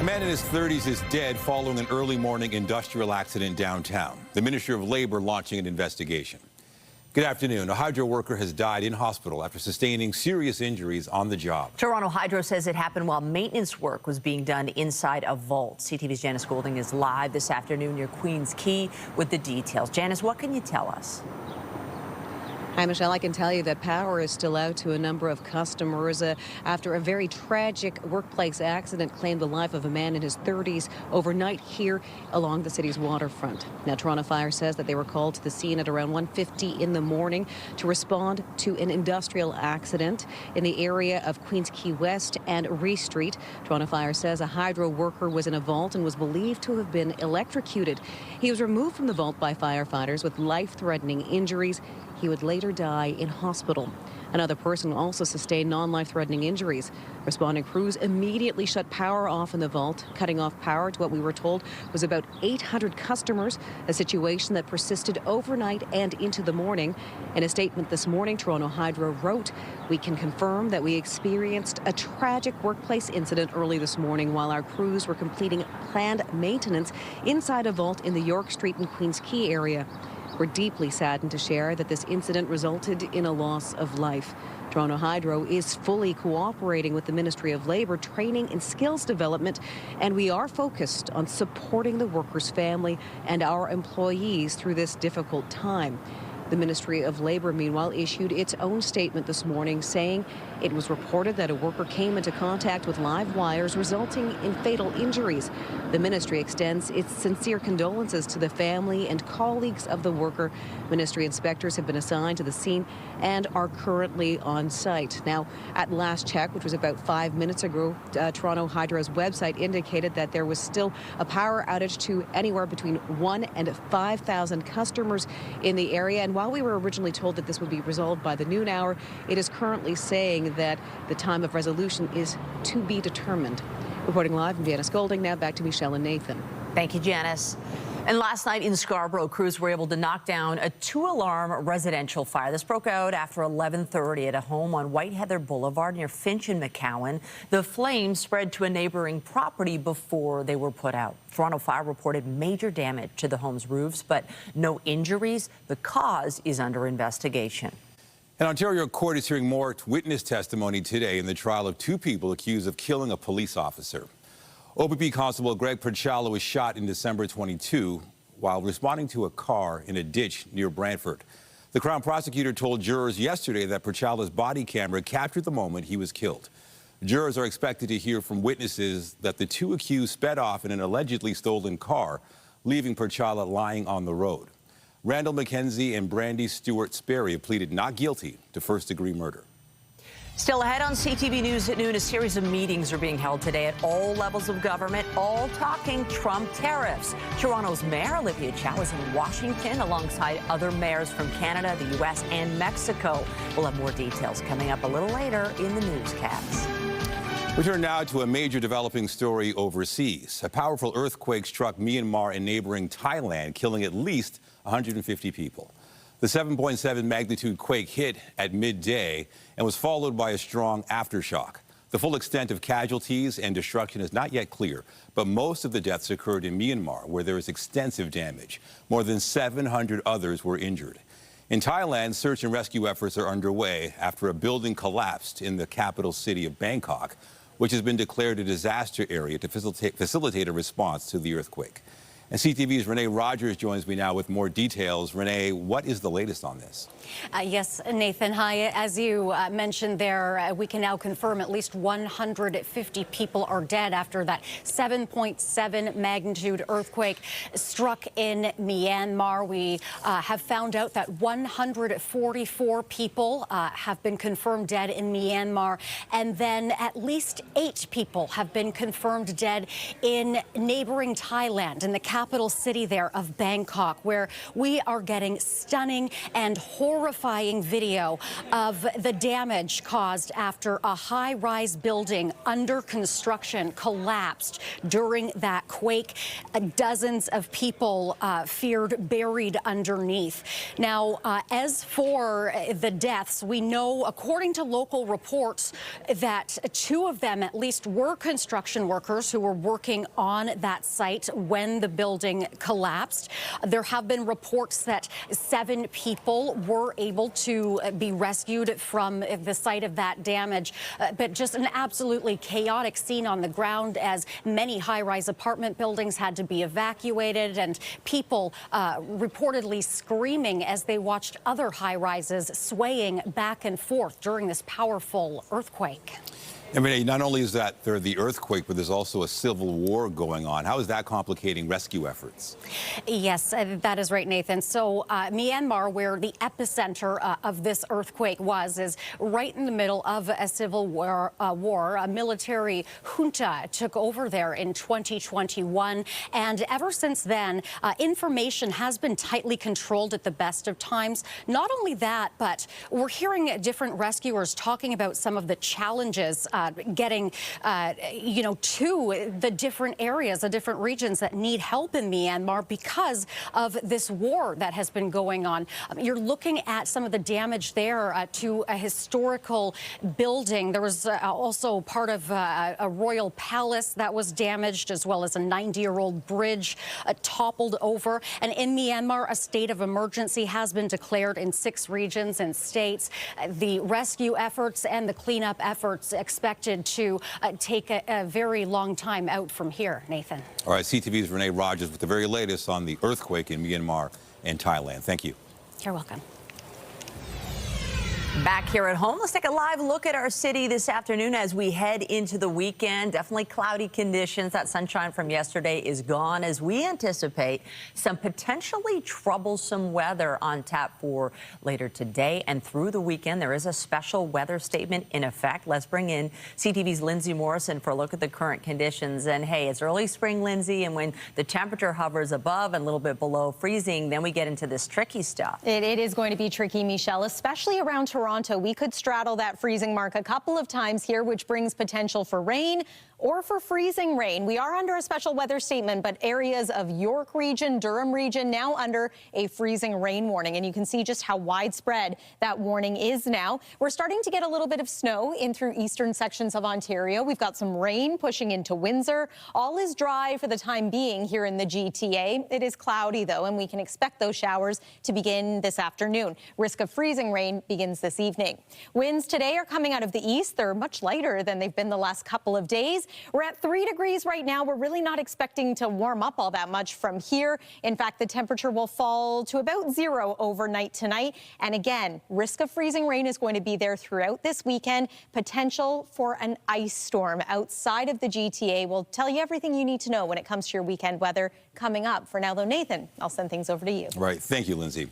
man in his 30s is dead following an early morning industrial accident downtown. The Ministry of Labor launching an investigation. Good afternoon. A hydro worker has died in hospital after sustaining serious injuries on the job. Toronto Hydro says it happened while maintenance work was being done inside a vault. CTV's Janice Golding is live this afternoon near Queens Quay with the details. Janice, what can you tell us? Hi, Michelle. I can tell you that power is still out to a number of customers after a very tragic workplace accident claimed the life of a man in his 30s overnight here along the city's waterfront. Now, Toronto Fire says that they were called to the scene at around 1:50 in the morning to respond to an industrial accident in the area of Queens Quay West and Ree Street. Toronto Fire says a hydro worker was in a vault and was believed to have been electrocuted. He was removed from the vault by firefighters with life-threatening injuries. He would later die in hospital. Another person also sustained non-life-threatening injuries. Responding crews immediately shut power off in the vault, cutting off power to what we were told was about 800 customers, a situation that persisted overnight and into the morning. In a statement this morning, Toronto Hydro wrote, "We can confirm that we experienced a tragic workplace incident early this morning while our crews were completing planned maintenance inside a vault in the York Street and Queens Quay area. We're deeply saddened to share that this incident resulted in a loss of life." Toronto Hydro is fully cooperating with the Ministry of Labor, training and skills development, and we are focused on supporting the workers' family and our employees through this difficult time. The Ministry of Labor, meanwhile, issued its own statement this morning saying it was reported that a worker came into contact with live wires, resulting in fatal injuries. The ministry extends its sincere condolences to the family and colleagues of the worker. Ministry inspectors have been assigned to the scene and are currently on site. Now, at last check, which was about 5 minutes ago, Toronto Hydro's website indicated that there was still a power outage to anywhere between 1,000 and 5,000 customers in the area. And while we were originally told that this would be resolved by the noon hour, it is currently saying that the time of resolution is to be determined. Reporting live from Janice Golding, now back to Michelle and Nathan. Thank you, Janice. And last night in Scarborough, crews were able to knock down a 2-alarm residential fire. This broke out after 11:30 at a home on White Heather Boulevard near Finch and McCowan. The flames spread to a neighboring property before they were put out. Toronto Fire reported major damage to the home's roofs, but no injuries. The cause is under investigation. An Ontario court is hearing more witness testimony today in the trial of 2 people accused of killing a police officer. OPP Constable Greg Pritchalo was shot in December 22 while responding to a car in a ditch near Brantford. The Crown prosecutor told jurors yesterday that Pritchalo's body camera captured the moment he was killed. Jurors are expected to hear from witnesses that the 2 accused sped off in an allegedly stolen car, leaving Pritchalo lying on the road. Randall McKenzie and Brandy Stewart Sperry have pleaded not guilty to first-degree murder. Still ahead on CTV News at noon, a series of meetings are being held today at all levels of government, all talking Trump tariffs. Toronto's Mayor Olivia Chow is in Washington alongside other mayors from Canada, the U.S., and Mexico. We'll have more details coming up a little later in the newscast. We turn now to a major developing story overseas. A powerful earthquake struck Myanmar and neighboring Thailand, killing at least 150 people. The 7.7 magnitude quake hit at midday and was followed by a strong aftershock. The full extent of casualties and destruction is not yet clear, but most of the deaths occurred in Myanmar, where there is extensive damage. More than 700 others were injured. In Thailand, search and rescue efforts are underway after a building collapsed in the capital city of Bangkok, which has been declared a disaster area to facilitate a response to the earthquake. And CTV's Renee Rogers joins me now with more details. Renee, what is the latest on this? Yes, Nathan. Hi. As you mentioned there, we can now confirm at least 150 people are dead after that 7.7 magnitude earthquake struck in Myanmar. We have found out that 144 people have been confirmed dead in Myanmar, and then at least 8 people have been confirmed dead in neighboring Thailand, in the capital city there of Bangkok, where we are getting stunning and horrifying video of the damage caused after a high-rise building under construction collapsed during that quake. Dozens of people feared buried underneath. Now, as for the deaths, we know, according to local reports, that 2 of them at least were construction workers who were working on that site when the building collapsed. There have been reports that 7 people were able to be rescued from the site of that damage, but just an absolutely chaotic scene on the ground as many high-rise apartment buildings had to be evacuated and people reportedly screaming as they watched other high-rises swaying back and forth during this powerful earthquake. I mean, not only is that there the earthquake, but there's also a civil war going on. How is that complicating rescue efforts? Yes, that is right, Nathan. So Myanmar, where the epicenter of this earthquake was, is right in the middle of a civil war. A military junta took over there in 2021. And ever since then, information has been tightly controlled at the best of times. Not only that, but we're hearing different rescuers talking about some of the challenges getting, to the different areas, the different regions that need help in Myanmar because of this war that has been going on. You're looking at some of the damage there to a historical building. There was also part of a royal palace that was damaged, as well as a 90-year-old bridge toppled over. And in Myanmar, a state of emergency has been declared in 6 regions and states. The rescue efforts and the cleanup efforts expected to take a very long time out from here, Nathan. All right, CTV's Renee Rogers with the very latest on the earthquake in Myanmar and Thailand. Thank you. You're welcome. Back here at home, let's take a live look at our city this afternoon as we head into the weekend. Definitely cloudy conditions. That sunshine from yesterday is gone as we anticipate some potentially troublesome weather on tap for later today and through the weekend. There is a special weather statement in effect. Let's bring in CTV's Lindsay Morrison for a look at the current conditions. And hey, it's early spring, Lindsay, and when the temperature hovers above and a little bit below freezing, then we get into this tricky stuff. It is going to be tricky, Michelle, especially around Toronto. We could straddle that freezing mark a couple of times here, which brings potential for rain or for freezing rain. We are under a special weather statement, but areas of York region, Durham region now under a freezing rain warning. And you can see just how widespread that warning is now. We're starting to get a little bit of snow in through eastern sections of Ontario. We've got some rain pushing into Windsor. All is dry for the time being here in the GTA. It is cloudy, though, and we can expect those showers to begin this afternoon. Risk of freezing rain begins this evening. Winds today are coming out of the east. They're much lighter than they've been the last couple of days. We're at 3 degrees right now. We're really not expecting to warm up all that much from here. In fact, the temperature will fall to about 0 overnight tonight. And again, risk of freezing rain is going to be there throughout this weekend. Potential for an ice storm outside of the GTA. We'll tell you everything you need to know when it comes to your weekend weather coming up. For now, though, Nathan, I'll send things over to you. Right. Thank you, Lindsay.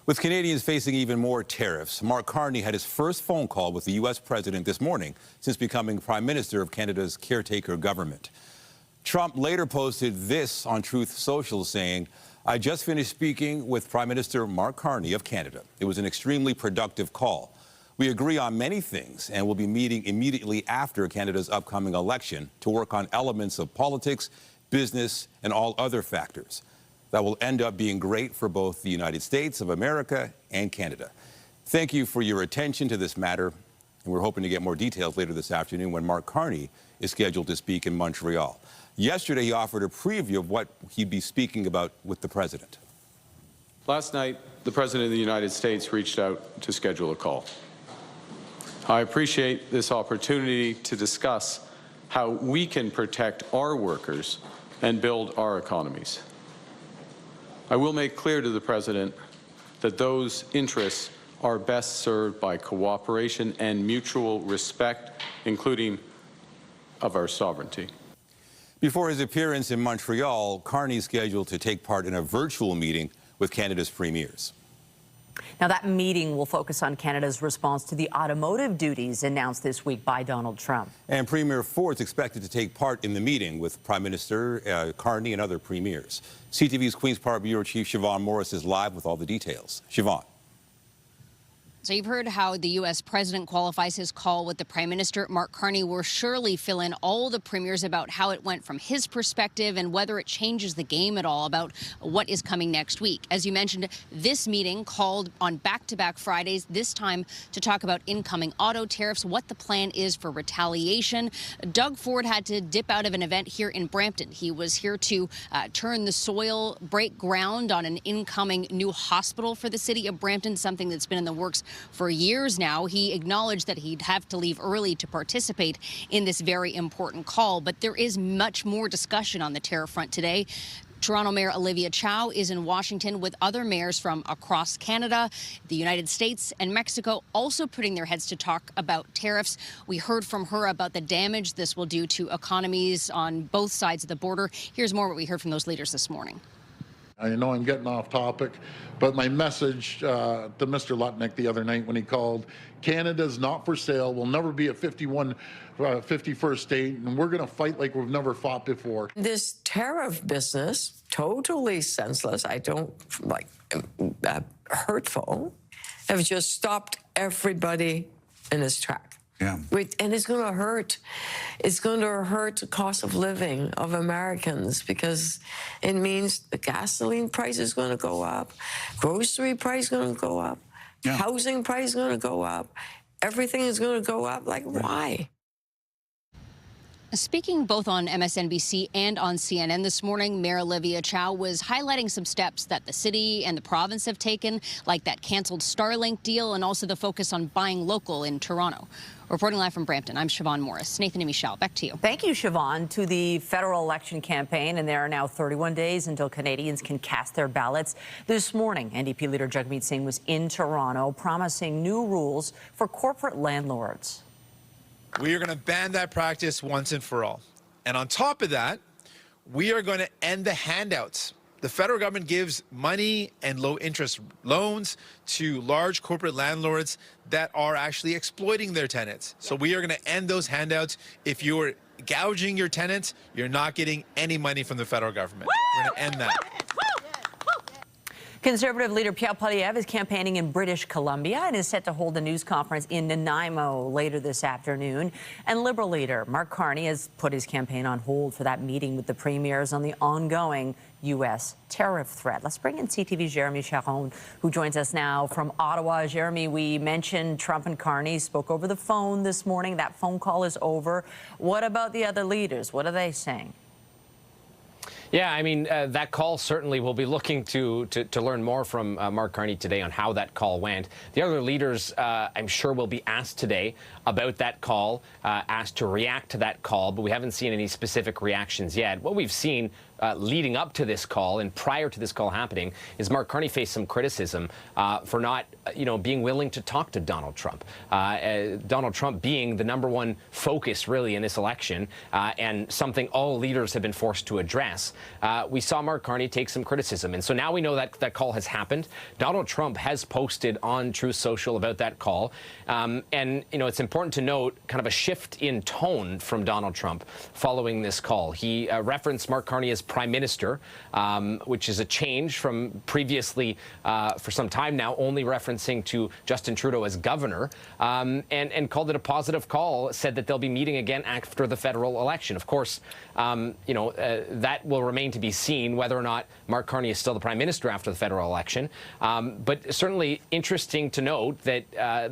With Canadians facing even more tariffs, Mark Carney had his first phone call with the U.S. president this morning since becoming Prime Minister of Canada's caretaker government. Trump later posted this on Truth Social saying, "I just finished speaking with Prime Minister Mark Carney of Canada. It was an extremely productive call. We agree on many things and will be meeting immediately after Canada's upcoming election to work on elements of politics, business, and all other factors that will end up being great for both the United States of America and Canada. Thank you for your attention to this matter, and we're hoping to get more details later this afternoon when Mark Carney is scheduled to speak in Montreal." Yesterday, he offered a preview of what he'd be speaking about with the president. Last night, the President of the United States reached out to schedule a call. I appreciate this opportunity to discuss how we can protect our workers and build our economies. I will make clear to the President that those interests are best served by cooperation and mutual respect, including of our sovereignty. Before his appearance in Montreal, Carney is scheduled to take part in a virtual meeting with Canada's premiers. Now, that meeting will focus on Canada's response to the automotive duties announced this week by Donald Trump. And Premier Ford's expected to take part in the meeting with Prime Minister Carney and other premiers. CTV's Queen's Park Bureau Chief Siobhan Morris is live with all the details. Siobhan. So you've heard how the U.S. president qualifies his call with the Prime Minister. Mark Carney will surely fill in all the premiers about how it went from his perspective and whether it changes the game at all about what is coming next week. As you mentioned, this meeting called on back-to-back Fridays, this time to talk about incoming auto tariffs, what the plan is for retaliation. Doug Ford had to dip out of an event here in Brampton. He was here to turn the soil, break ground on an incoming new hospital for the city of Brampton, something that's been in the works for years now. He acknowledged that he'd have to leave early to participate in this very important call, but there is much more discussion on the tariff front today. Toronto Mayor Olivia Chow is in Washington with other mayors from across Canada, the United States and Mexico, also putting their heads to talk about tariffs. We heard from her about the damage this will do to economies on both sides of the border. Here's more what we heard from those leaders this morning. I know I'm getting off topic, but my message to Mr. Lutnick the other night when he called, Canada's not for sale. We'll never be a 51st state, and we're going to fight like we've never fought before. This tariff business, totally senseless, I don't like, hurtful, have just stopped everybody in its track. Yeah. And it's going to hurt. It's going to hurt the cost of living of Americans because it means the gasoline price is going to go up, grocery price is going to go up, housing price is going to go up, everything is going to go up. Like, why? Speaking both on MSNBC and on CNN this morning, Mayor Olivia Chow was highlighting some steps that the city and the province have taken, like that canceled Starlink deal and also the focus on buying local in Toronto. Reporting live from Brampton, I'm Siobhan Morris. Nathan and Michelle, back to you. Thank you, Siobhan. To the federal election campaign, and there are now 31 days until Canadians can cast their ballots. This morning, NDP leader Jagmeet Singh was in Toronto promising new rules for corporate landlords. We are going to ban that practice once and for all. And on top of that, we are going to end the handouts. The federal government gives money and low-interest loans to large corporate landlords that are actually exploiting their tenants. So we are going to end those handouts. If you're gouging your tenants, you're not getting any money from the federal government. We're going to end that. Conservative leader Pierre Poilievre is campaigning in British Columbia and is set to hold a news conference in Nanaimo later this afternoon. And Liberal leader Mark Carney has put his campaign on hold for that meeting with the premiers on the ongoing U.S. tariff threat. Let's bring in CTV's Jeremy Charon, who joins us now from Ottawa. Jeremy, we mentioned Trump and Carney spoke over the phone this morning. That phone call is over. What about the other leaders? What are they saying? Yeah, I mean, that call certainly will be looking to learn more from Mark Carney today on how that call went. The other leaders, I'm sure, will be asked today about that call, asked to react to that call, but we haven't seen any specific reactions yet. What we've seen leading up to this call and prior to this call happening is Mark Carney faced some criticism for not, being willing to talk to Donald Trump. Donald Trump being the #1 focus really in this election and something all leaders have been forced to address. We saw Mark Carney take some criticism. And so now we know that that call has happened. Donald Trump has posted on Truth Social about that call. And, it's important to note kind of a shift in tone from Donald Trump following this call. He referenced Mark Carney as Prime Minister, which is a change from previously, for some time now, only referencing to Justin Trudeau as governor, and called it a positive call, said that they'll be meeting again after the federal election. Of course, that will remain to be seen whether or not Mark Carney is still the Prime Minister after the federal election. But certainly interesting to note that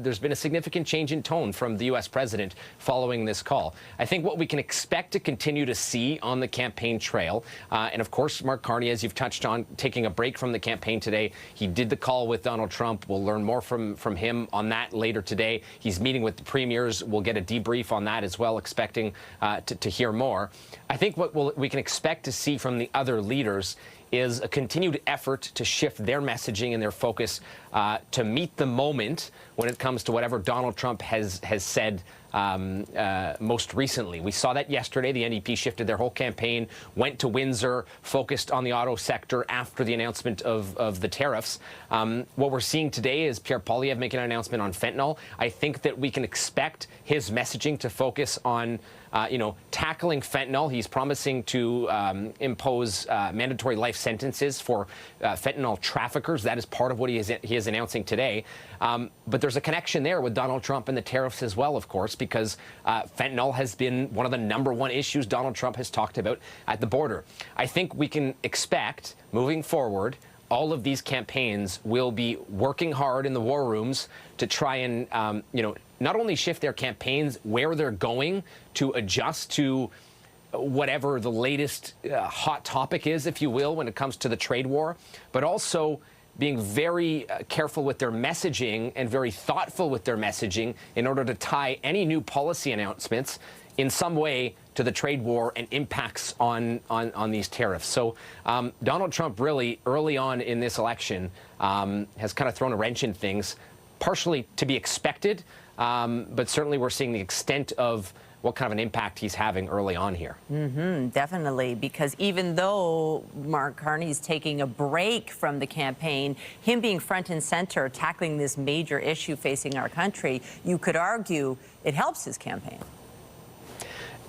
there's been a significant change in tone from the U.S. president following this call. I think what we can expect to continue to see on the campaign trail, and of course, Mark Carney, as you've touched on, taking a break from the campaign today. He did the call with Donald Trump. We'll learn more from him on that later today. He's meeting with the premiers. We'll get a debrief on that as well, expecting to hear more. I think what we can expect to see from the other leaders is a continued effort to shift their messaging and their focus to meet the moment when it comes to whatever Donald Trump has said most recently. We saw that yesterday. The NDP shifted their whole campaign, went to Windsor, focused on the auto sector after the announcement of the tariffs. What we're seeing today is Pierre Poilievre making an announcement on fentanyl. I think that we can expect his messaging to focus on tackling fentanyl. He's promising to impose mandatory life sentences for fentanyl traffickers. That is part of what he is announcing today. But there's a connection there with Donald Trump and the tariffs as well, of course, because fentanyl has been one of the #1 issues Donald Trump has talked about at the border. I think we can expect, moving forward, all of these campaigns will be working hard in the war rooms to try and, not only shift their campaigns where they're going to adjust to whatever the latest hot topic is, if you will, when it comes to the trade war, but also being very careful with their messaging and very thoughtful with their messaging in order to tie any new policy announcements in some way to the trade war and impacts on these tariffs. So Donald Trump really, early on in this election, has kind of thrown a wrench in things, partially to be expected, but certainly we're seeing the extent of what kind of an impact he's having early on here. Definitely, because even though Mark Carney's taking a break from the campaign, him being front and center, tackling this major issue facing our country, you could argue it helps his campaign.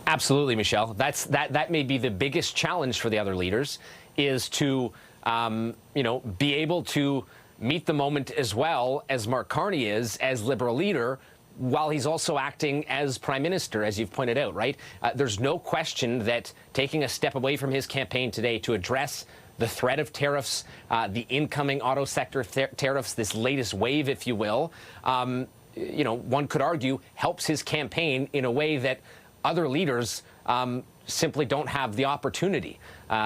Absolutely, Michelle. That may be the biggest challenge for the other leaders, is to be able to meet the moment as well as Mark Carney is as Liberal leader, while he's also acting as Prime Minister, as you've pointed out, right? There's no question that taking a step away from his campaign today to address the threat of tariffs, the incoming auto sector tariffs, this latest wave, if you will, one could argue helps his campaign in a way that other leaders simply don't have the opportunity.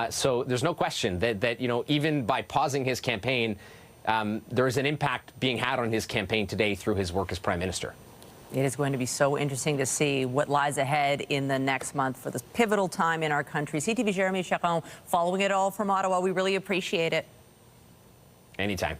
So there's no question that even by pausing his campaign, there is an impact being had on his campaign today through his work as Prime Minister. It is going to be so interesting to see what lies ahead in the next month for this pivotal time in our country. CTV Jeremy Charon following it all from Ottawa. We really appreciate it. Anytime.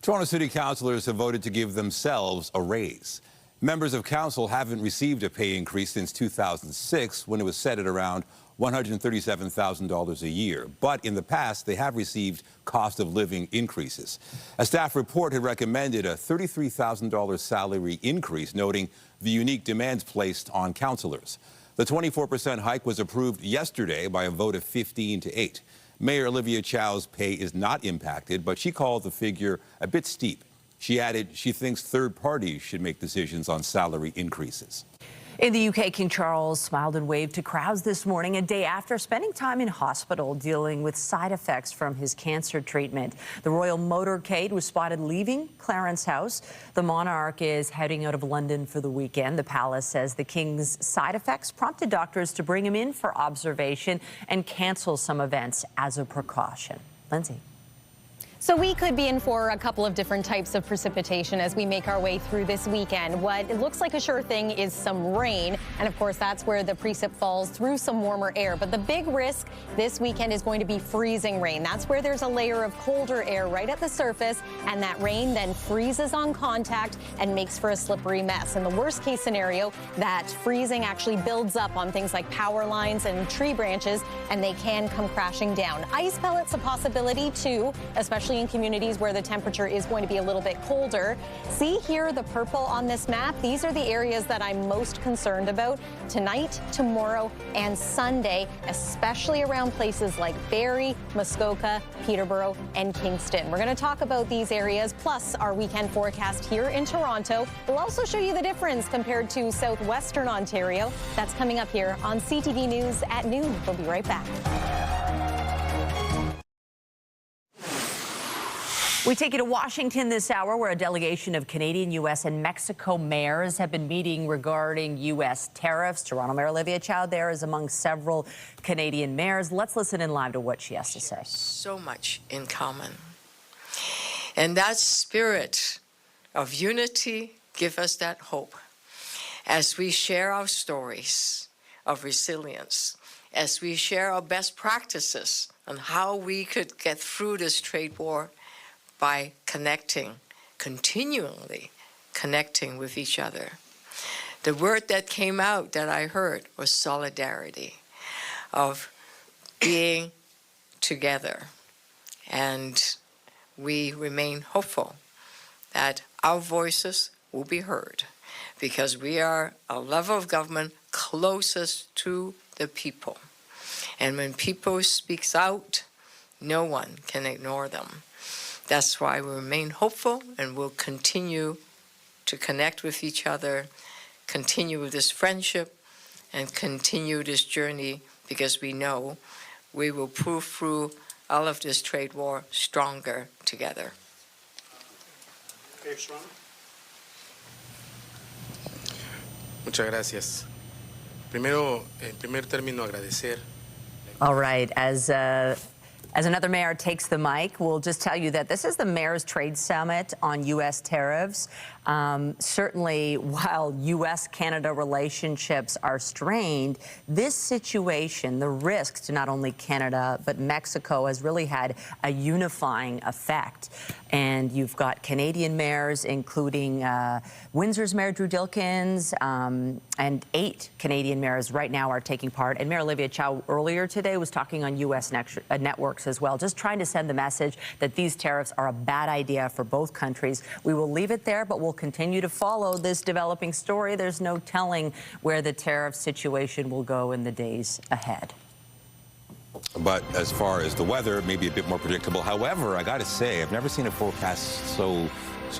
Toronto City Councillors have voted to give themselves a raise. Members of council haven't received a pay increase since 2006, when it was set at around $137,000 a year. But in the past, they have received cost of living increases. A staff report had recommended a $33,000 salary increase, noting the unique demands placed on councillors. The 24% hike was approved yesterday by a vote of 15 to 8. Mayor Olivia Chow's pay is not impacted, but she called the figure a bit steep. She added she thinks third parties should make decisions on salary increases. In the UK, King Charles smiled and waved to crowds this morning, a day after spending time in hospital dealing with side effects from his cancer treatment. The royal motorcade was spotted leaving Clarence House. The monarch is heading out of London for the weekend. The palace says the king's side effects prompted doctors to bring him in for observation and cancel some events as a precaution. Lindsay. So we could be in for a couple of different types of precipitation as we make our way through this weekend. What it looks like a sure thing is some rain. And of course, that's where the precip falls through some warmer air. But the big risk this weekend is going to be freezing rain. That's where there's a layer of colder air right at the surface. And that rain then freezes on contact and makes for a slippery mess. In the worst case scenario, that freezing actually builds up on things like power lines and tree branches, and they can come crashing down. Ice pellets a possibility too, especially in communities where the temperature is going to be a little bit colder. See here the purple on this map. These are the areas that I'm most concerned about tonight, tomorrow, and Sunday, especially around places like Barrie, Muskoka, Peterborough, and Kingston. We're going to talk about these areas, plus our weekend forecast here in Toronto. We'll also show you the difference compared to southwestern Ontario. That's coming up here on CTV News at noon. We'll be right back. We take you to Washington this hour, where a delegation of Canadian, U.S., and Mexico mayors have been meeting regarding U.S. tariffs. Toronto Mayor Olivia Chow there is among several Canadian mayors. Let's listen in live to what she has to say. So much in common. And that spirit of unity gives us that hope as we share our stories of resilience, as we share our best practices on how we could get through this trade war by connecting, continually connecting with each other. The word that came out that I heard was solidarity, of being together. And we remain hopeful that our voices will be heard, because we are a level of government closest to the people. And when people speak out, no one can ignore them. That's why we remain hopeful and will continue to connect with each other, continue with this friendship, and continue this journey, because we know we will pull through all of this trade war stronger together. Muchas gracias. Primero, en primer término, agradecer. All right, as another mayor takes the mic, we'll just tell you that this is the Mayor's Trade Summit on U.S. tariffs. Certainly, while U.S.-Canada relationships are strained, this situation, the risks to not only Canada but Mexico, has really had a unifying effect. And you've got Canadian mayors, including Windsor's Mayor Drew Dilkins, and 8 Canadian mayors right now are taking part. And Mayor Olivia Chow earlier today was talking on U.S. networks as well, just trying to send the message that these tariffs are a bad idea for both countries. We will leave it there, but we'll continue to follow this developing story. There's no telling where the tariff situation will go in the days ahead. But as far as the weather, maybe a bit more predictable. However, I got to say, I've never seen a forecast so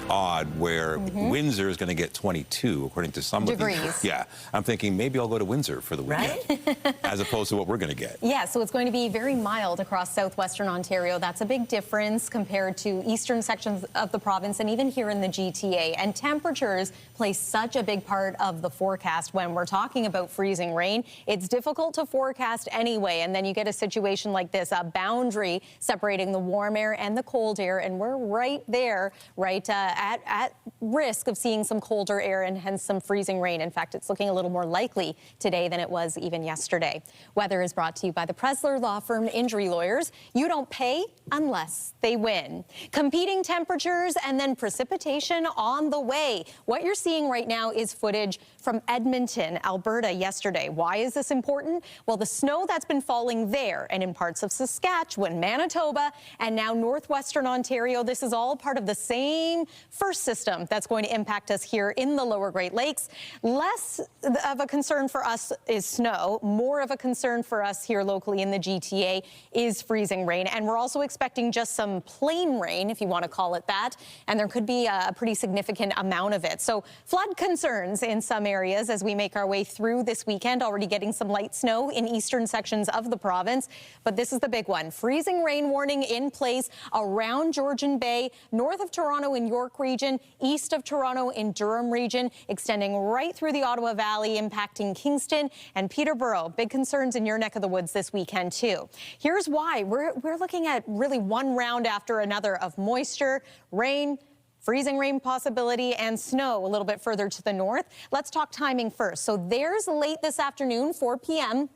odd where Windsor is going to get 22, according to some degrees. of these. Yeah, I'm thinking maybe I'll go to Windsor for the weekend, right? As opposed to what we're going to get. Yeah, so it's going to be very mild across southwestern Ontario. That's a big difference compared to eastern sections of the province and even here in the GTA. And temperatures play such a big part of the forecast when we're talking about freezing rain. It's difficult to forecast anyway, and then you get a situation like this, a boundary separating the warm air and the cold air, and we're right there, right at risk of seeing some colder air and hence some freezing rain. In fact, it's looking a little more likely today than it was even yesterday. Weather is brought to you by the Presler Law Firm Injury Lawyers. You don't pay unless they win. Competing temperatures and then precipitation on the way. What you're seeing right now is footage from Edmonton, Alberta yesterday. Why is this important? Well, the snow that's been falling there and in parts of Saskatchewan, Manitoba, and now northwestern Ontario, this is all part of the same first system that's going to impact us here in the lower Great Lakes. Less of a concern for us is snow. More of a concern for us here locally in the GTA is freezing rain. And we're also expecting just some plain rain, if you want to call it that. And there could be a pretty significant amount of it. So flood concerns in some areas as we make our way through this weekend, already getting some light snow in eastern sections of the province. But this is the big one. Freezing rain warning in place around Georgian Bay, north of Toronto in York region, east of Toronto in Durham region, extending right through the Ottawa Valley, impacting Kingston and Peterborough. Big concerns in your neck of the woods this weekend, too. Here's why. We're looking at really one round after another of moisture, rain, freezing rain possibility, and snow a little bit further to the north. Let's talk timing first. So there's late this afternoon, 4 p.m.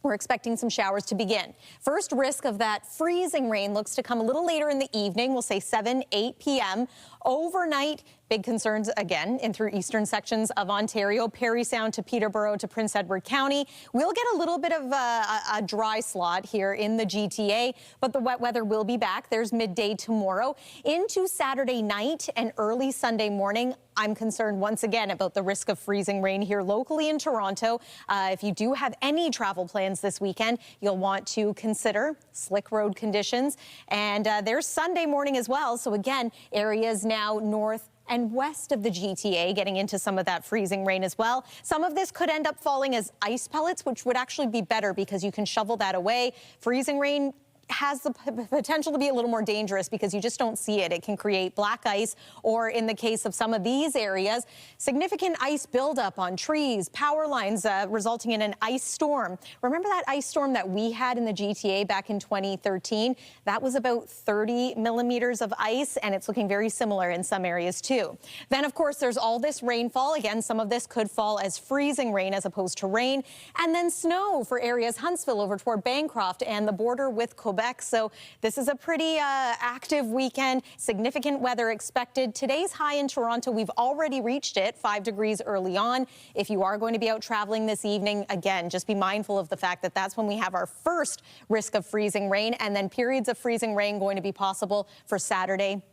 We're expecting some showers to begin. First risk of that freezing rain looks to come a little later in the evening. We'll say 7, 8 p.m. Overnight, big concerns again in through eastern sections of Ontario, Parry Sound to Peterborough to Prince Edward County. We'll get a little bit of a dry slot here in the GTA, but the wet weather will be back. There's midday tomorrow into Saturday night and early Sunday morning. I'm concerned once again about the risk of freezing rain here locally in Toronto. If you do have any travel plans this weekend, you'll want to consider slick road conditions. And there's Sunday morning as well. So again, areas now north and west of the GTA getting into some of that freezing rain as well. Some of this could end up falling as ice pellets, which would actually be better because you can shovel that away. Freezing rain has the potential to be a little more dangerous because you just don't see it. It can create black ice, or in the case of some of these areas, significant ice buildup on trees, power lines, resulting in an ice storm. Remember that ice storm that we had in the GTA back in 2013? That was about 30 millimeters of ice, and it's looking very similar in some areas too. Then, of course, there's all this rainfall. Again, some of this could fall as freezing rain as opposed to rain. And then snow for areas Huntsville over toward Bancroft and the border with Quebec. Quebec. So this is a pretty active weekend. Significant weather expected. Today's high in Toronto, we've already reached it, 5 degrees early on. If you are going to be out traveling this evening, again, just be mindful of the fact that that's when we have our first risk of freezing rain, and then periods of freezing rain going to be possible for Saturday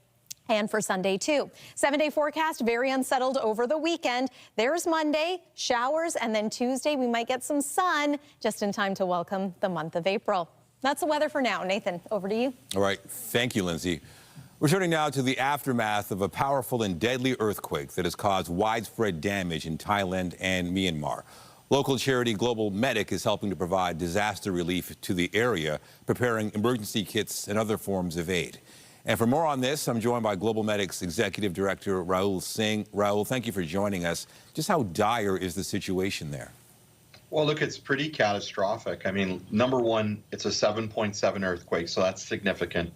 and for Sunday, too. 7-day forecast, very unsettled over the weekend. There's Monday, showers, and then Tuesday, we might get some sun just in time to welcome the month of April. That's the weather for now. Nathan, over to you. All right. Thank you, Lindsay. We're turning now to the aftermath of a powerful and deadly earthquake that has caused widespread damage in Thailand and Myanmar. Local charity Global Medic is helping to provide disaster relief to the area, preparing emergency kits and other forms of aid. And for more on this, I'm joined by Global Medic's Executive Director, Rahul Singh. Rahul, thank you for joining us. Just how dire is the situation there? Well, look, it's pretty catastrophic. I mean, number one, it's a 7.7 earthquake, so that's significant.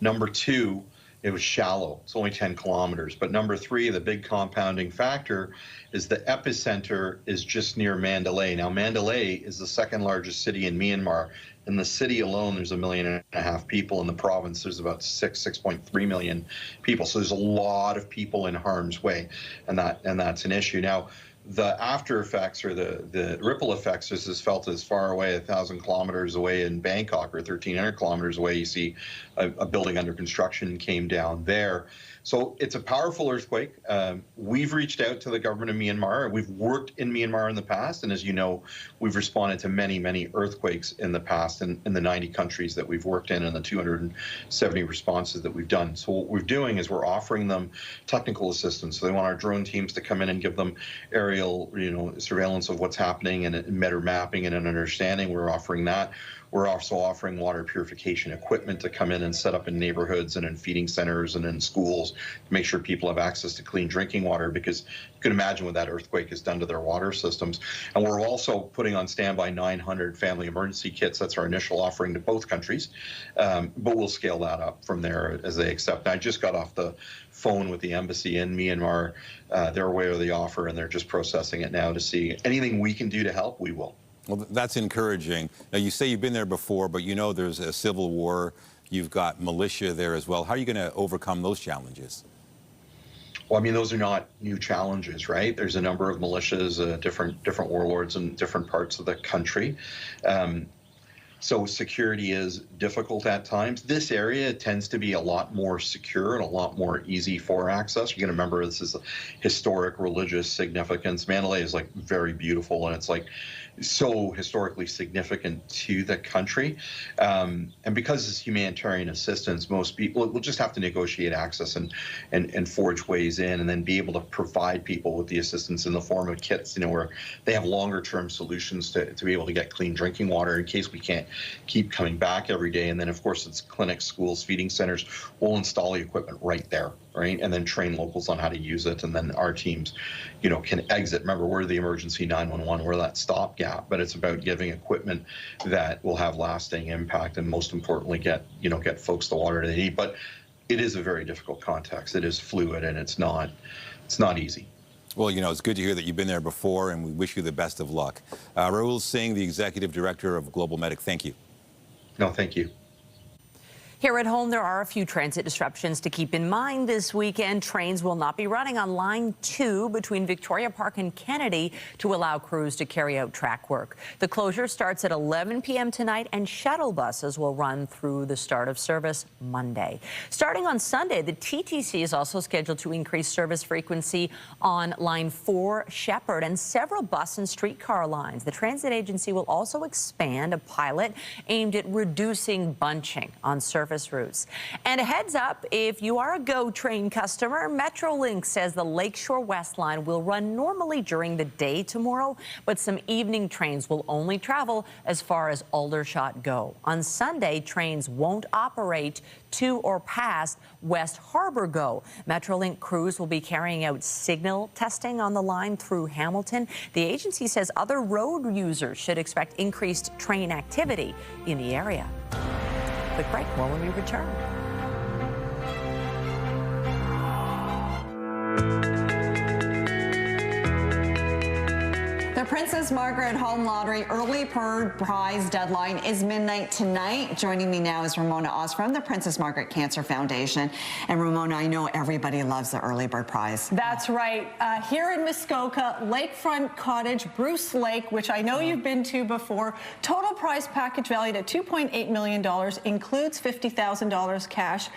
Number two, it was shallow. It's only 10 kilometers. But number three, the big compounding factor is the epicenter is just near Mandalay. Now, Mandalay is the second largest city in Myanmar. In the city alone, there's 1.5 million people. In the province, there's about 6.3 million people. So there's a lot of people in harm's way, and that's an issue. Now, the after effects or the ripple effects is felt as far away, 1,000 kilometers away in Bangkok or 1,300 kilometers away. You see a building under construction came down there. So it's a powerful earthquake. We've reached out to the government of Myanmar. We've worked in Myanmar in the past. And as you know, we've responded to many, many earthquakes in the past in the 90 countries that we've worked in and the 270 responses that we've done. So what we're doing is we're offering them technical assistance. So they want our drone teams to come in and give them aerial, surveillance of what's happening and better mapping and an understanding. We're offering that. We're also offering water purification equipment to come in and set up in neighborhoods and in feeding centers and in schools to make sure people have access to clean drinking water, because you can imagine what that earthquake has done to their water systems. And we're also putting on standby 900 family emergency kits. That's our initial offering to both countries, but we'll scale that up from there as they accept. And I just got off the phone with the embassy in Myanmar. They're aware of the offer, and they're just processing it now to see anything we can do to help, we will. Well, that's encouraging. Now, you say you've been there before, but you know there's a civil war. You've got militia there as well. How are you going to overcome those challenges? Well, I mean, those are not new challenges, right? There's a number of militias, different warlords in different parts of the country. So security is difficult at times. This area tends to be a lot more secure and a lot more easy for access. You're going to remember this is historic religious significance. Mandalay is like very beautiful, and it's like so historically significant to the country. And because it's humanitarian assistance, most people will just have to negotiate access and forge ways in, and then be able to provide people with the assistance in the form of kits, where they have longer term solutions to be able to get clean drinking water in case we can't keep coming back every day. And then of course it's clinics, schools, feeding centers. We'll install the equipment right there, right? And then train locals on how to use it. And then our teams, can exit. Remember, we're the emergency 911, we're that stopgap, but it's about giving equipment that will have lasting impact and most importantly get folks the water they need. But it is a very difficult context. It is fluid and it's not easy. Well, it's good to hear that you've been there before, and we wish you the best of luck. Rahul Singh, the Executive Director of Global Medic, thank you. No, thank you. Here at home, there are a few transit disruptions to keep in mind this weekend. Trains will not be running on Line 2 between Victoria Park and Kennedy to allow crews to carry out track work. The closure starts at 11 p.m. tonight, and shuttle buses will run through the start of service Monday. Starting on Sunday, the TTC is also scheduled to increase service frequency on Line 4 Shepherd and several bus and streetcar lines. The transit agency will also expand a pilot aimed at reducing bunching on service routes. And a heads up, if you are a GO train customer, Metrolink says the Lakeshore West line will run normally during the day tomorrow, but some evening trains will only travel as far as Aldershot GO. On Sunday, trains won't operate to or past West Harbour GO. Metrolink crews will be carrying out signal testing on the line through Hamilton. The agency says other road users should expect increased train activity in the area. Quick break. More when we return. The Princess Margaret Home Lottery early bird prize deadline is midnight tonight. Joining me now is Ramona Oz from the Princess Margaret Cancer Foundation. And Ramona, I know everybody loves the early bird prize. That's right. Here in Muskoka, Lakefront Cottage, Bruce Lake, which I know you've been to before, total prize package valued at $2.8 million, includes $50,000 cash.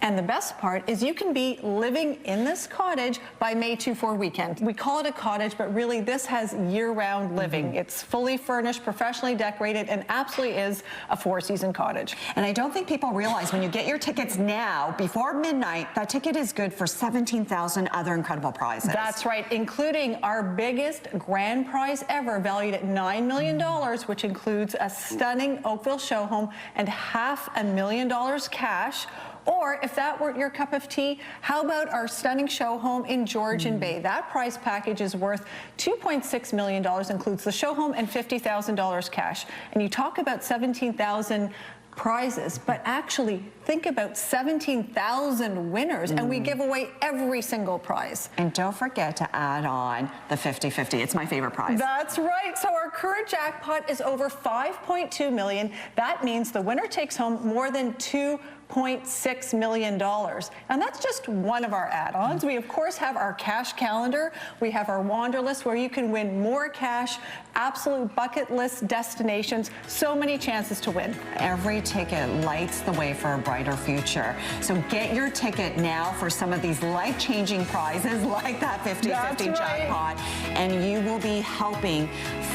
And the best part is you can be living in this cottage by May 2-4 weekend. We call it a cottage, but really this has year-round living. It's fully furnished, professionally decorated, and absolutely is a four-season cottage. And I don't think people realize when you get your tickets now, before midnight, that ticket is good for 17,000 other incredible prizes. That's right, including our biggest grand prize ever, valued at $9 million, which includes a stunning Oakville show home and $500,000 cash. Or if that weren't your cup of tea, how about our stunning show home in Georgian Bay? That prize package is worth $2.6 million, includes the show home and $50,000 cash. And you talk about 17,000 prizes, but actually think about 17,000 winners, and we give away every single prize. And don't forget to add on the 50-50. It's my favorite prize. That's right. So our current jackpot is over $5.2 million. That means the winner takes home more than $2.6 million. And that's just one of our add-ons. We, of course, have our cash calendar. We have our wander list where you can win more cash, absolute bucket list destinations, so many chances to win. Every ticket lights the way for a brighter future. So get your ticket now for some of these life-changing prizes like that 50-50 jackpot. And you will be helping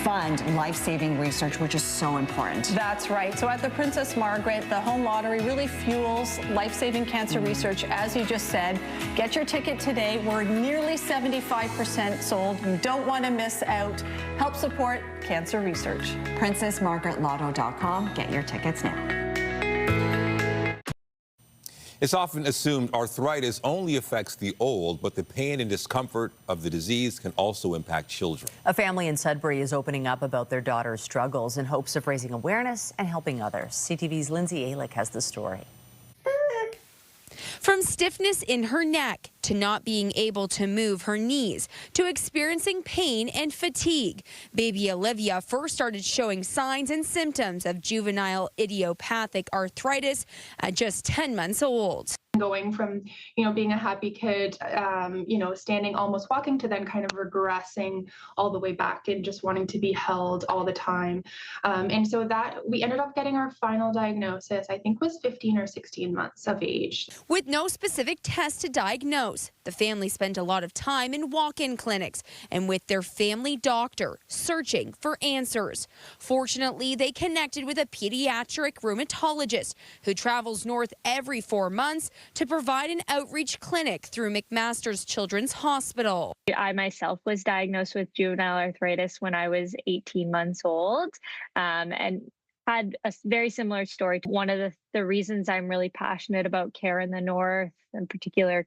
fund life-saving research, which is so important. That's right. So at the Princess Margaret, the home lottery really fuels life-saving cancer research, as you just said. Get your ticket today. We're nearly 75% sold. You don't want to miss out. Help support cancer research. PrincessMargaretLotto.com. Get your tickets now. It's often assumed arthritis only affects the old, but the pain and discomfort of the disease can also impact children. A family in Sudbury is opening up about their daughter's struggles in hopes of raising awareness and helping others. CTV's Lindsay Alick has the story. From stiffness in her neck to not being able to move her knees to experiencing pain and fatigue, baby Olivia first started showing signs and symptoms of juvenile idiopathic arthritis at just 10 months old. Going from, being a happy kid, standing, almost walking, to then kind of regressing all the way back and just wanting to be held all the time. And so that we ended up getting our final diagnosis, I think was 15 or 16 months of age. With no specific test to diagnose, the family spent a lot of time in walk-in clinics and with their family doctor searching for answers. Fortunately, they connected with a pediatric rheumatologist who travels north every 4 months to provide an outreach clinic through McMaster's Children's Hospital. I myself was diagnosed with juvenile arthritis when I was 18 months old and had a very similar story. One of the reasons I'm really passionate about care in the north, in particular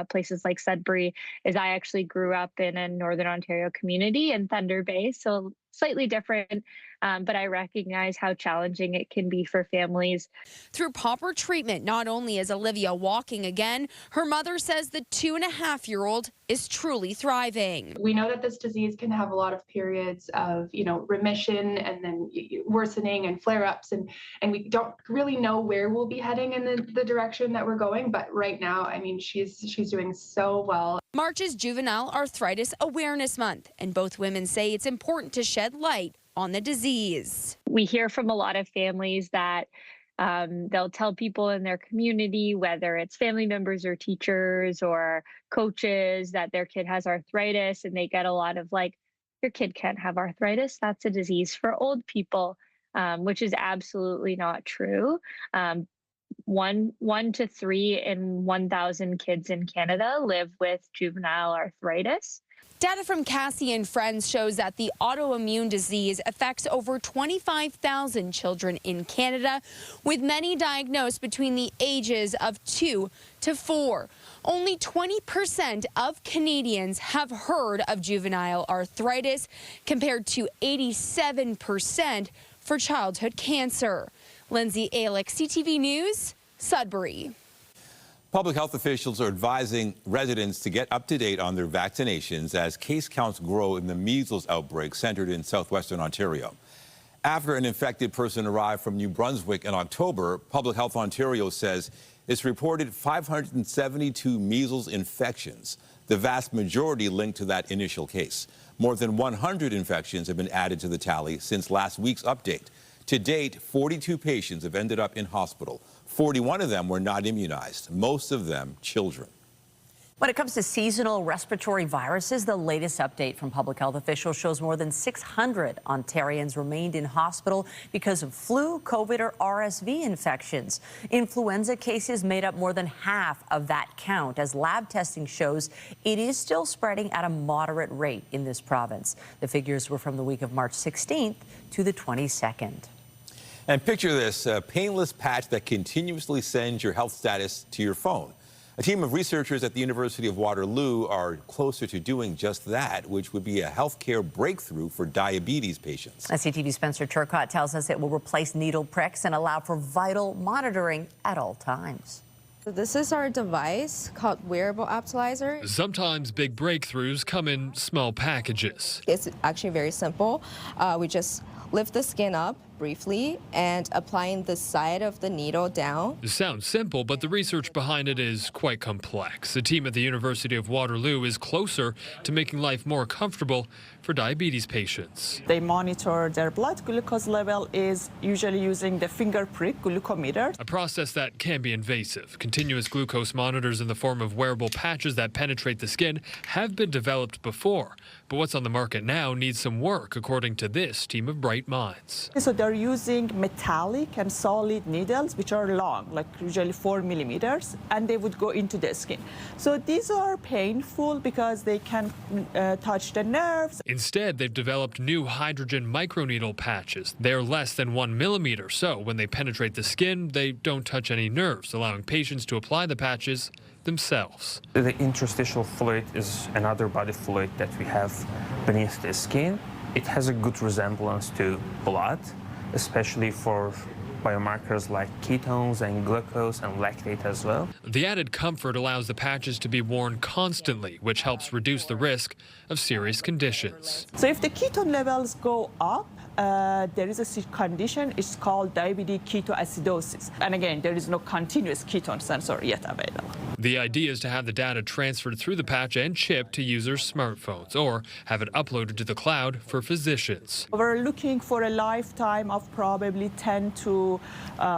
places like Sudbury, is I actually grew up in a Northern Ontario community in Thunder Bay, so slightly different, but I recognize how challenging it can be for families. Through proper treatment, not only is Olivia walking again, her mother says the 2.5-year-old is truly thriving. We know that this disease can have a lot of periods of, remission and then worsening and flare-ups, and we don't really know where we'll be heading in the direction that we're going. But right now, I mean, she's doing so well. March is Juvenile Arthritis Awareness Month, and both women say it's important to shed light on the disease. We hear from a lot of families that they'll tell people in their community, whether it's family members or teachers or coaches, that their kid has arthritis, and they get a lot of like, your kid can't have arthritis. That's a disease for old people, which is absolutely not true. 1 to 3 in 1,000 kids in Canada live with juvenile arthritis. Data from Cassie and Friends shows that the autoimmune disease affects over 25,000 children in Canada, with many diagnosed between the ages of 2 to 4. Only 20% of Canadians have heard of juvenile arthritis, compared to 87% for childhood cancer. Lindsay Alick, CTV News, Sudbury. Public health officials are advising residents to get up to date on their vaccinations as case counts grow in the measles outbreak centered in southwestern Ontario. After an infected person arrived from New Brunswick in October, Public Health Ontario says it's reported 572 measles infections, the vast majority linked to that initial case. More than 100 infections have been added to the tally since last week's update. To date, 42 patients have ended up in hospital. 41 of them were not immunized, most of them children. When it comes to seasonal respiratory viruses, the latest update from public health officials shows more than 600 Ontarians remained in hospital because of flu, COVID, or RSV infections. Influenza cases made up more than half of that count, as lab testing shows it is still spreading at a moderate rate in this province. The figures were from the week of March 16th to the 22nd. And picture this, a painless patch that continuously sends your health status to your phone. A team of researchers at the University of Waterloo are closer to doing just that, which would be a healthcare breakthrough for diabetes patients. CTV's Spencer Turcott tells us it will replace needle pricks and allow for vital monitoring at all times. This is our device called wearable optimizer. Sometimes big breakthroughs come in small packages. It's actually very simple. We just lift the skin up briefly and applying the side of the needle down. It sounds simple, but the research behind it is quite complex. The team at the University of Waterloo is closer to making life more comfortable for diabetes patients. They monitor their blood glucose level is usually using the finger prick glucometer. A process that can be invasive. Continuous glucose monitors in the form of wearable patches that penetrate the skin have been developed before. But what's on the market now needs some work, according to this team of bright minds. So they're using metallic and solid needles, which are long, like usually 4 millimeters, and they would go into the skin. So these are painful because they can touch the nerves. Instead, they've developed new hydrogen microneedle patches. They're less than 1 millimeter, so when they penetrate the skin, they don't touch any nerves, allowing patients to apply the patches themselves. The interstitial fluid is another body fluid that we have beneath the skin. It has a good resemblance to blood, especially for biomarkers like ketones and glucose and lactate as well. The added comfort allows the patches to be worn constantly, which helps reduce the risk of serious conditions. So if the ketone levels go up, there is a condition, it's called diabetic ketoacidosis. And again, there is no continuous ketone sensor yet available. The idea is to have the data transferred through the patch and chip to users' smartphones, or have it uploaded to the cloud for physicians. We're looking for a lifetime of probably 10 to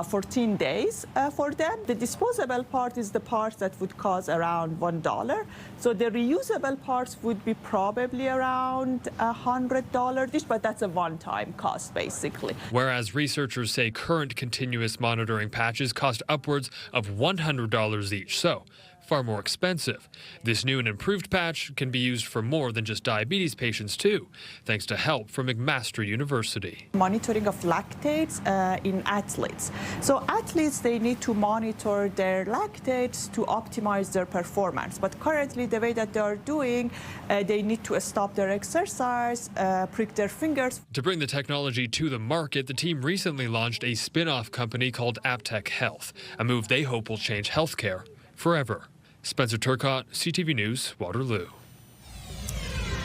14 days for them. The disposable part is the part that would cost around $1. So the reusable parts would be probably around $100 each, but that's a one-time cost, basically. Whereas researchers say current continuous monitoring patches cost upwards of $100 each, so far more expensive. This new and improved patch can be used for more than just diabetes patients too, thanks to help from McMaster University. Monitoring of lactates in athletes. So athletes, they need to monitor their lactates to optimize their performance. But currently, the way that they are doing, they need to stop their exercise, prick their fingers. To bring the technology to the market, the team recently launched a spin-off company called Aptech Health, a move they hope will change healthcare forever. Spencer Turcott, CTV News, Waterloo.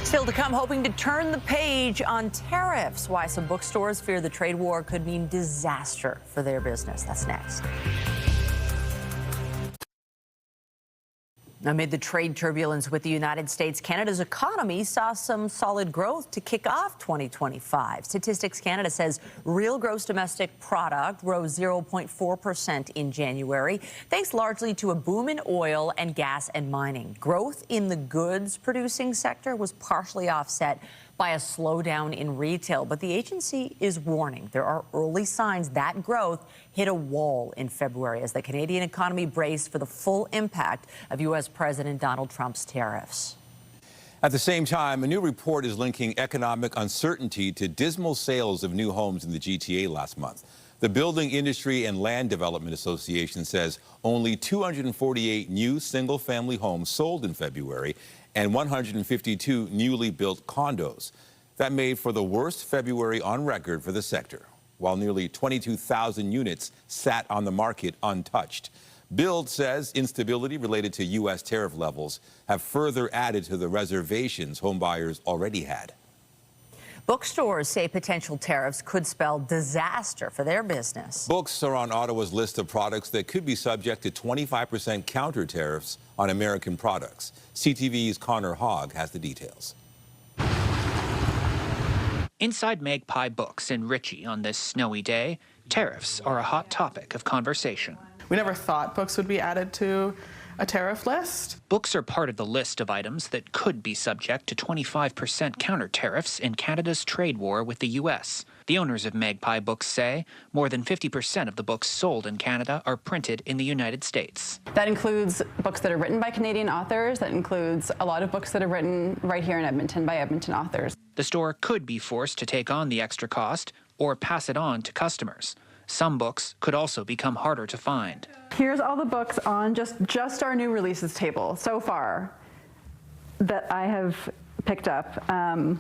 Still to come, hoping to turn the page on tariffs. Why some bookstores fear the trade war could mean disaster for their business. That's next. Amid the trade turbulence with the United States, Canada's economy saw some solid growth to kick off 2025. Statistics Canada says real gross domestic product rose 0.4% in January, thanks largely to a boom in oil and gas and mining. Growth in the goods producing sector was partially offset by a slowdown in retail, but the agency is warning there are early signs that growth hit a wall in February as the Canadian economy braced for the full impact of U.S. President Donald Trump's tariffs. At the same time, a new report is linking economic uncertainty to dismal sales of new homes in the GTA last month. The Building Industry and Land Development Association says only 248 new single-family homes sold in February and 152 newly built condos. That made for the worst February on record for the sector, while nearly 22,000 units sat on the market untouched. Bild says instability related to U.S. tariff levels have further added to the reservations homebuyers already had. Bookstores say potential tariffs could spell disaster for their business. Books are on Ottawa's list of products that could be subject to 25% counter tariffs on American products. CTV's Connor Hogg has the details. Inside Magpie Books in Ritchie on this snowy day, tariffs are a hot topic of conversation. We never thought books would be added to a tariff list. Books are part of the list of items that could be subject to 25% counter tariffs in Canada's trade war with the U.S. The owners of Magpie Books say more than 50% of the books sold in Canada are printed in the United States. That includes books that are written by Canadian authors. That includes a lot of books that are written right here in Edmonton by Edmonton authors. The store could be forced to take on the extra cost or pass it on to customers. Some books could also become harder to find. Here's all the books on just our new releases table so far that I have picked up. And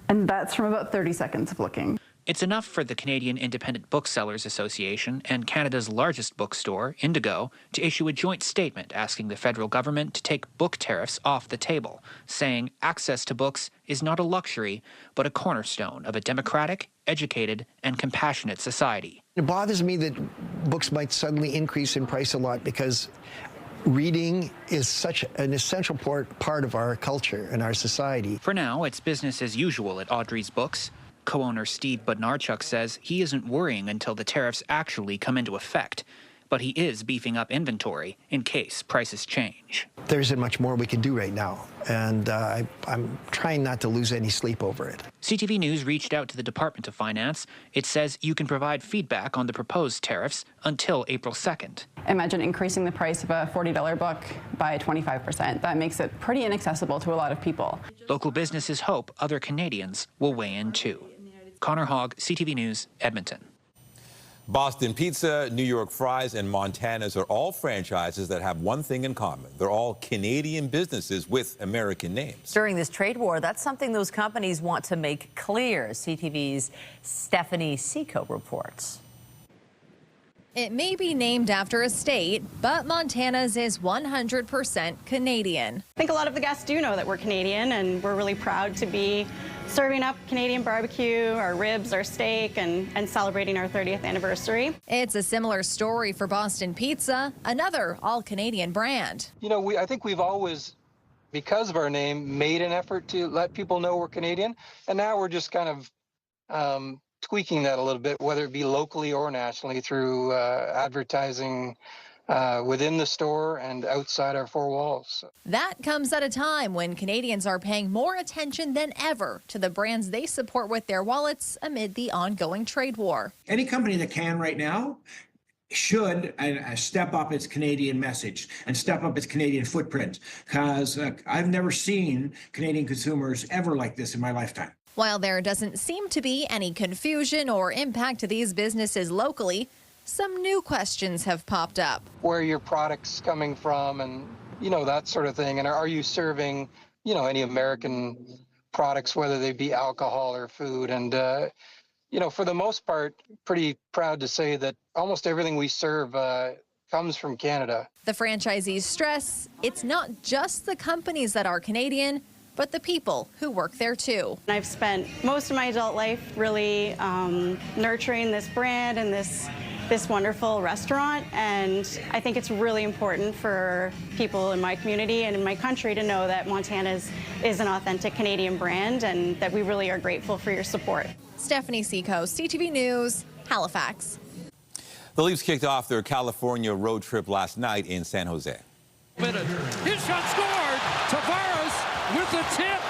that's from about 30 seconds of looking. It's enough for the Canadian Independent Booksellers Association and Canada's largest bookstore, Indigo, to issue a joint statement asking the federal government to take book tariffs off the table, saying access to books is not a luxury, but a cornerstone of a democratic, educated, and compassionate society. It bothers me that books might suddenly increase in price a lot because reading is such an essential part of our culture and our society. For now, it's business as usual at Audrey's Books. Co-owner Steve Budnarchuk says he isn't worrying until the tariffs actually come into effect, but he is beefing up inventory in case prices change. There isn't much more we can do right now, and I'm trying not to lose any sleep over it. CTV News reached out to the Department of Finance. It says you can provide feedback on the proposed tariffs until April 2nd. Imagine increasing the price of a $40 book by 25%. That makes it pretty inaccessible to a lot of people. Local businesses hope other Canadians will weigh in too. Connor Hogg, CTV News, Edmonton. Boston Pizza, New York Fries, and Montana's are all franchises that have one thing in common. They're all Canadian businesses with American names. During this trade war, that's something those companies want to make clear. CTV's Stephanie Seco reports. It may be named after a state, but Montana's is 100% Canadian. I think a lot of the guests do know that we're Canadian, and we're really proud to be serving up Canadian barbecue, our ribs, our steak, and celebrating our 30th anniversary. It's a similar story for Boston Pizza, another all-Canadian brand. You know, I think we've always, because of our name, made an effort to let people know we're Canadian, and now we're just kind of tweaking that a little bit, whether it be locally or nationally through advertising within the store and outside our four walls. That comes at a time when Canadians are paying more attention than ever to the brands they support with their wallets amid the ongoing trade war. Any company that can right now should step up its Canadian message and step up its Canadian footprint, because I've never seen Canadian consumers ever like this in my lifetime. While there doesn't seem to be any confusion or impact to these businesses locally, some new questions have popped up. Where are your products coming from, and that sort of thing, and are you serving any American products, whether they be alcohol or food? And for the most part, pretty proud to say that almost everything we serve comes from Canada. The franchisees stress it's not just the companies that are Canadian, but the people who work there too. I've spent most of my adult life really nurturing this brand and this wonderful restaurant, and I think it's really important for people in my community and in my country to know that Montana's is an authentic Canadian brand and that we really are grateful for your support. Stephanie Seco, CTV News, Halifax. The Leafs kicked off their California road trip last night in San Jose. His shot scored. Tavares with the tip.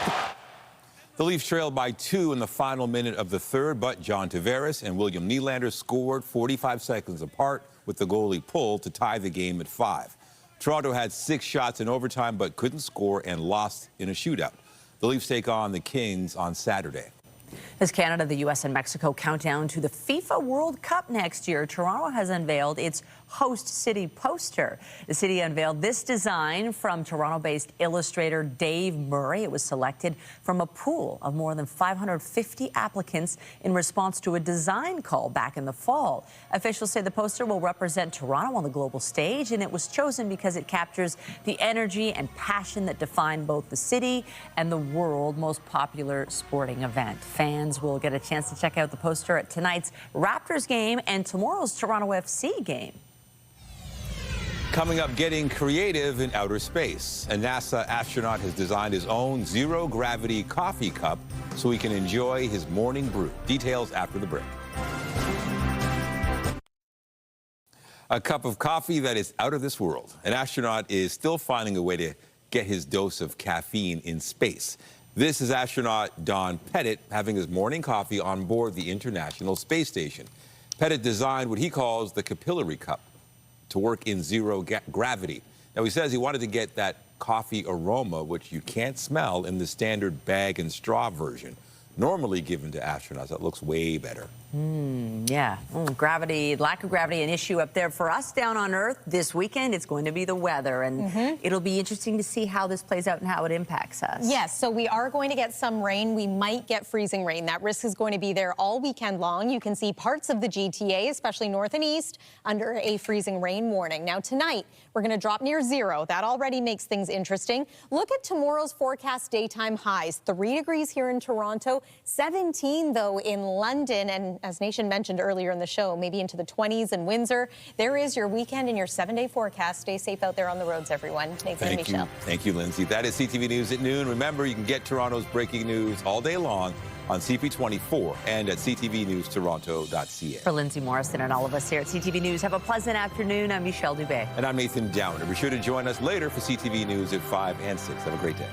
The Leafs trailed by 2 in the final minute of the third, but John Tavares and William Nylander scored 45 seconds apart with the goalie pulled to tie the game at 5. Toronto had 6 shots in overtime but couldn't score and lost in a shootout. The Leafs take on the Kings on Saturday. As Canada, the U.S. and Mexico count down to the FIFA World Cup next year, Toronto has unveiled its host city poster. The city unveiled this design from Toronto-based illustrator Dave Murray. It was selected from a pool of more than 550 applicants in response to a design call back in the fall. Officials say the poster will represent Toronto on the global stage, and it was chosen because it captures the energy and passion that define both the city and the world's most popular sporting event. Fans will get a chance to check out the poster at tonight's Raptors game and tomorrow's Toronto FC game. Coming up, getting creative in outer space. A NASA astronaut has designed his own zero-gravity coffee cup so he can enjoy his morning brew. Details after the break. A cup of coffee that is out of this world. An astronaut is still finding a way to get his dose of caffeine in space. This is astronaut Don Pettit having his morning coffee on board the International Space Station. Pettit designed what he calls the capillary cup to work in zero gravity. Now, he says he wanted to get that coffee aroma, which you can't smell in the standard bag and straw version, normally given to astronauts. That looks way better. Yeah. Gravity, lack of gravity, an issue up there for us down on Earth. This weekend, it's going to be the weather, and it'll be interesting to see how this plays out and how it impacts us. Yes, so we are going to get some rain. We might get freezing rain. That risk is going to be there all weekend long. You can see parts of the GTA, especially north and east, under a freezing rain warning. Now, tonight, we're going to drop near zero. That already makes things interesting. Look at tomorrow's forecast daytime highs. 3 degrees here in Toronto, 17, though, in London, and as Nation mentioned earlier in the show, maybe into the 20s in Windsor. There is your weekend and your 7-day forecast. Stay safe out there on the roads, everyone. Nathan and Michelle. Thank you, Lindsay. That is CTV News at noon. Remember, you can get Toronto's breaking news all day long on CP24 and at ctvnewstoronto.ca. For Lindsay Morrison and all of us here at CTV News, have a pleasant afternoon. I'm Michelle Dubé. And I'm Nathan Downer. Be sure to join us later for CTV News at 5 and 6. Have a great day.